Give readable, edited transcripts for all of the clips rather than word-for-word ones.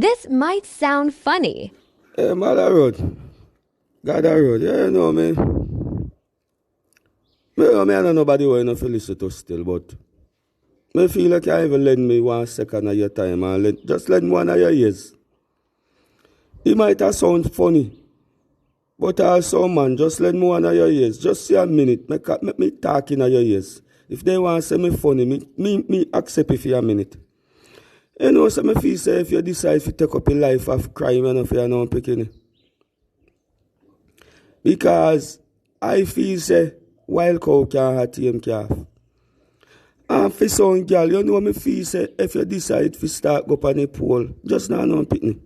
This might sound funny. Hey, Mother Road. Gather Road. Yeah, you know me. Me know me and nobody who ain't feel listen to still, but me feel like you even lend me 1 second of your time and just lend me one of your ears. It might have sound funny, but also, man, just lend me one of your ears. Just see a minute. Make me talk in your ears. If they want to say me funny, me accept it for a minute. You know, so me feel say if you decide to take up a life of crime and if you are not picking it. Because I feel say wild cow can't have tame calf. And for some girl, you know me feel say if you decide to start go up on the pole, just not no picking.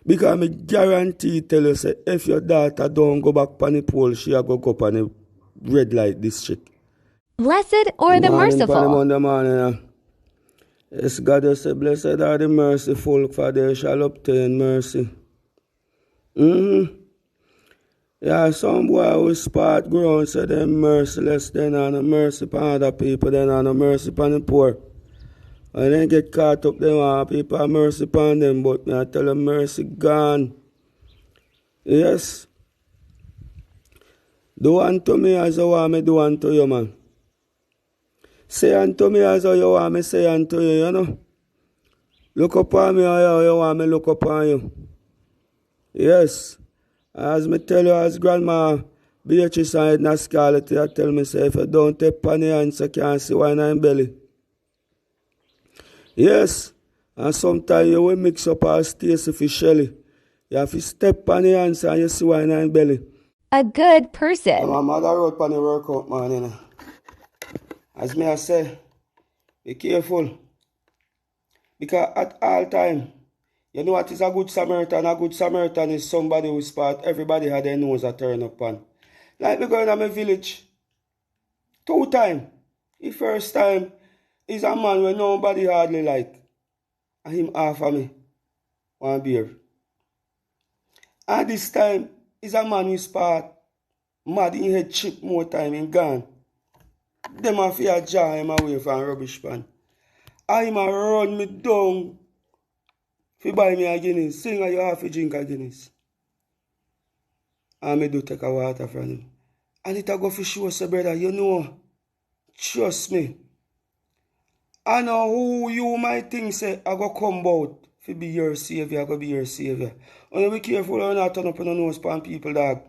Because I guarantee tell you say if your daughter don't go back on the pole, she will go up on the red light district. Blessed or the merciful? Morning. Yes, God has said, blessed are the merciful, for they shall obtain mercy. Yeah, some boy who spot ground say them merciless, then on no mercy upon other people, then on no mercy upon the poor. And then get caught up, them want people have mercy upon them, but me I tell them mercy gone. Yes. Do unto me as you want me do unto you, man. Say unto me as you want me say unto you, you know. Look upon me how you want me look upon you. Yes. As me tell you, as Grandma Beatrice and Edna Scarlett, you tell me, say, if you don't take pan your hands, you can't see wine and belly. Yes. And sometimes you will mix up our Stacy for Shelly. You have to step on your hands and you see wine and belly. A good person. My mother wrote on the workout, man, you know. As me I say, be careful. Because at all time, you know what is a good Samaritan? A good Samaritan is somebody who spot everybody had their nose a turn up on. Like me going to my village 2 times. The first time is a man where nobody hardly like. And him offer me 1 beer. And this time is a man who spot mad in head chip more time in gone. Them have to jar him away from rubbish pan. And him a run me down. If you buy me a Guinness, sing you have to drink a Guinness. And me do take a water from him. And it a go for sure, say, brother, you know, trust me. I know who you might think say I go come out to be your savior, I go be your savior. And you be careful when you not turn up on the nose pan people, dog.